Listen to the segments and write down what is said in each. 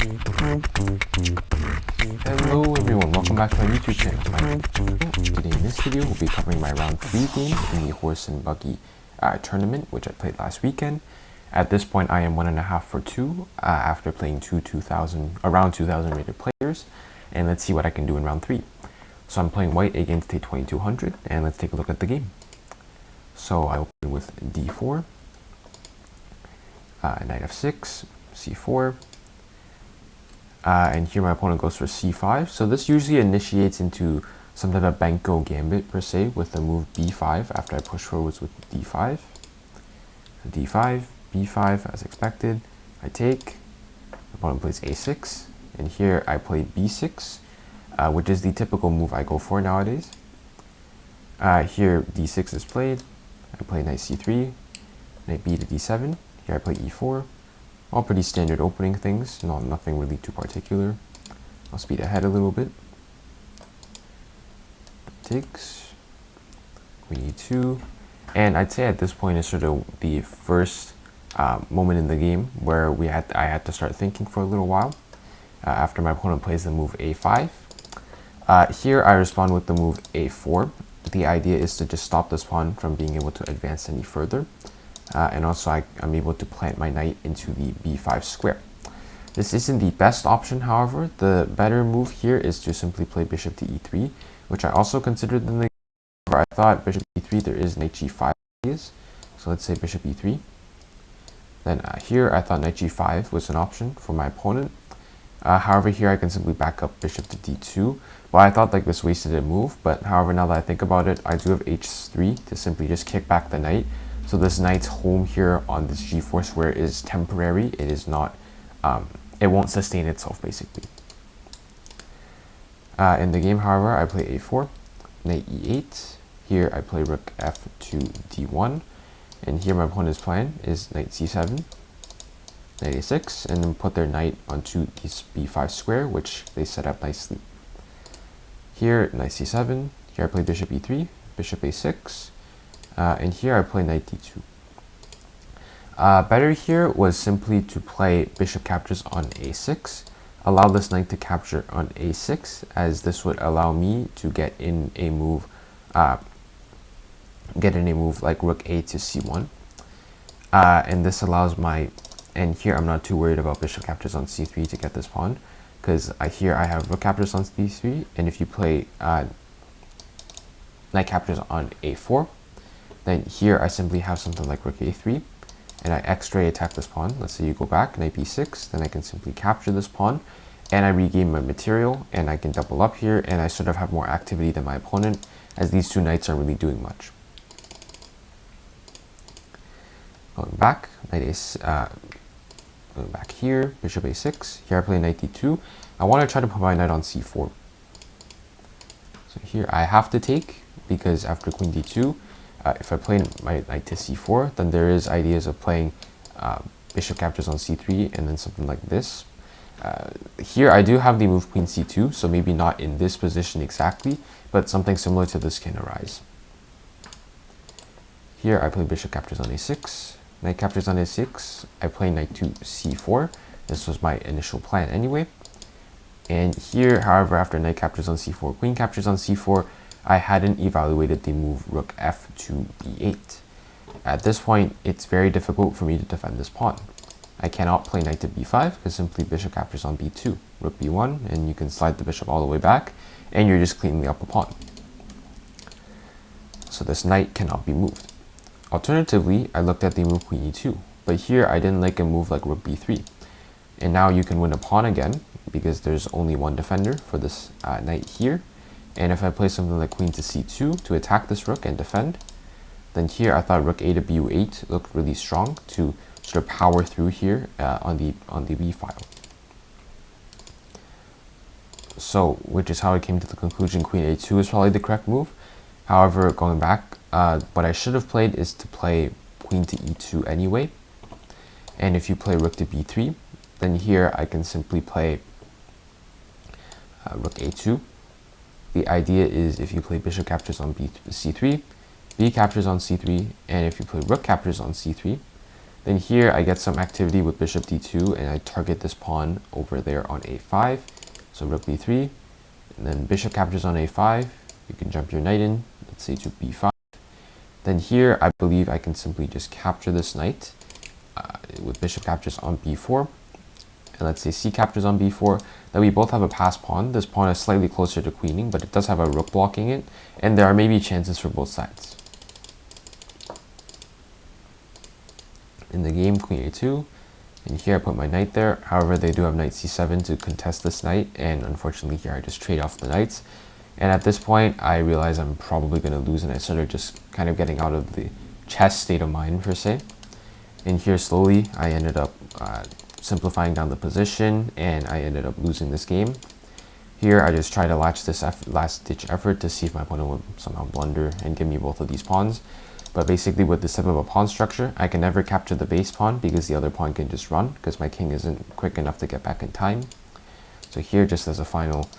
Hello everyone, welcome back to my YouTube channel. Today in this video, we'll be covering my round 3 game in the Horse and Buggy tournament, which I played last weekend. At this point, I am 1.5 for 2 after playing around 2,000 rated players. And let's see what I can do in round 3. So I'm playing white against a 2200, and let's take a look at the game. So I open with d4, knight f6, c4, and here my opponent goes for c5. So this usually initiates into some type of banco gambit per se with the move b5 after I push forwards with d5. d5, b5 as expected. I take, opponent plays a6, and here I play b6, which is the typical move I go for nowadays. Here d6 is played. I play knight c3, knight b to d7. Here I play e4. All pretty standard opening things, nothing really too particular. I'll speed ahead a little bit. Takes, queen e2, and I'd say at this point is sort of the first moment in the game where I had to start thinking for a little while after my opponent plays the move a5. Here I respond with the move a4. The idea is to just stop this pawn from being able to advance any further. And also I'm able to plant my knight into the b5 square. This isn't the best option, however. The better move here is to simply play bishop to e3, which I also considered in the game. I thought bishop e3, there is knight g5 ideas. So let's say bishop e3. Then here I thought knight g5 was an option for my opponent. However, here I can simply back up bishop to d2. Well, I thought like this wasted a move, but however, now that I think about it, I do have h3 to simply just kick back the knight. So this knight's home here on this g4 square is temporary. It is not, it won't sustain itself basically. In the game, however, I play a4, knight e8. Here I play rook f to d1. And here my opponent's plan is knight c7, knight a6, and then put their knight onto this b5 square, which they set up nicely. Here, knight c7. Here I play bishop e3, bishop a6. And here I play knight d2. Better here was simply to play bishop captures on a6, allow this knight to capture on a6, as this would allow me to get in a move like rook a to c1. And this allows and here I'm not too worried about bishop captures on c3 to get this pawn, because here I have rook captures on c3, and if you play knight captures on a4, then here I simply have something like rook a3, and I x-ray attack this pawn. Let's say you go back, knight b6, then I can simply capture this pawn, and I regain my material, and I can double up here, and I sort of have more activity than my opponent, as these two knights aren't really doing much. Going back, going back here, bishop a6. Here I play knight d2. I want to try to put my knight on c4. So here I have to take, because after queen d2, if I play my knight to c4, then there is ideas of playing bishop captures on c3 and then something like this. Here I do have the move queen c2, so maybe not in this position exactly, but something similar to this can arise. Here I play bishop captures on a6, knight captures on a6, I play knight to c4. This was my initial plan anyway. And here, however, after knight captures on c4, queen captures on c4, I hadn't evaluated the move rook f to e8. At this point, it's very difficult for me to defend this pawn. I cannot play knight to b5 because simply bishop captures on b2, rook b1, and you can slide the bishop all the way back, and you're just cleaning up a pawn. So this knight cannot be moved. Alternatively, I looked at the move queen e2, but here I didn't like a move like rook b3. And now you can win a pawn again, because there's only one defender for this knight here. And if I play something like queen to c2 to attack this rook and defend, then here I thought rook a to bu8 looked really strong to sort of power through here on the b file. So, which is how I came to the conclusion queen a2 is probably the correct move. However, going back, what I should have played is to play queen to e2 anyway. And if you play rook to b3, then here I can simply play rook a2. The idea is if you play bishop captures on c3, b captures on c3, and if you play rook captures on c3, Then here I get some activity with bishop d2, and I target this pawn over there on a5. So rook b3, and then bishop captures on a5. You can jump your knight in, let's say to b5. Then here I believe I can simply just capture this knight with bishop captures on b4. And let's say c captures on b4. Then we both have a passed pawn. This pawn is slightly closer to queening, but it does have a rook blocking it, and there are maybe chances for both sides. In the game, queen a2, and here I put my knight there. However, they do have knight c7 to contest this knight, and unfortunately here I just trade off the knights. And at this point, I realize I'm probably going to lose, and I started just kind of getting out of the chess state of mind, per se. And here, slowly, I ended up simplifying down the position, and I ended up losing this game. Here, I just tried to latch this last-ditch effort to see if my opponent would somehow blunder and give me both of these pawns. But basically, with this type of a pawn structure, I can never capture the base pawn because the other pawn can just run because my king isn't quick enough to get back in time. So here, just as a final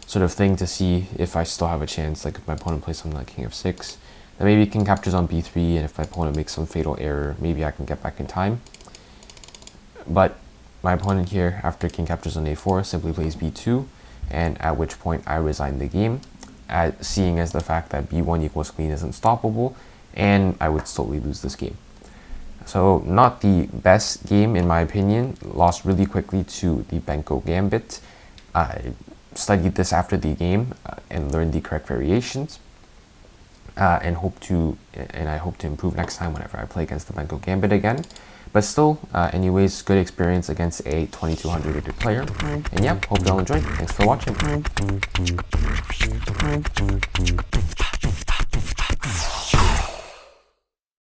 sort of thing to see if I still have a chance, like if my opponent plays something like king f6, then maybe king captures on b3, and if my opponent makes some fatal error, maybe I can get back in time. But my opponent here, after king captures on a4, simply plays b2, and at which point I resign the game, seeing as the fact that b1 equals queen is unstoppable, and I would slowly lose this game. So not the best game in my opinion, lost really quickly to the Benko Gambit. I studied this after the game and learned the correct variations, and I hope to improve next time whenever I play against the Benko Gambit again. But still, anyways, good experience against a 2200 rated player. And yeah, hope you all enjoyed. Thanks for watching.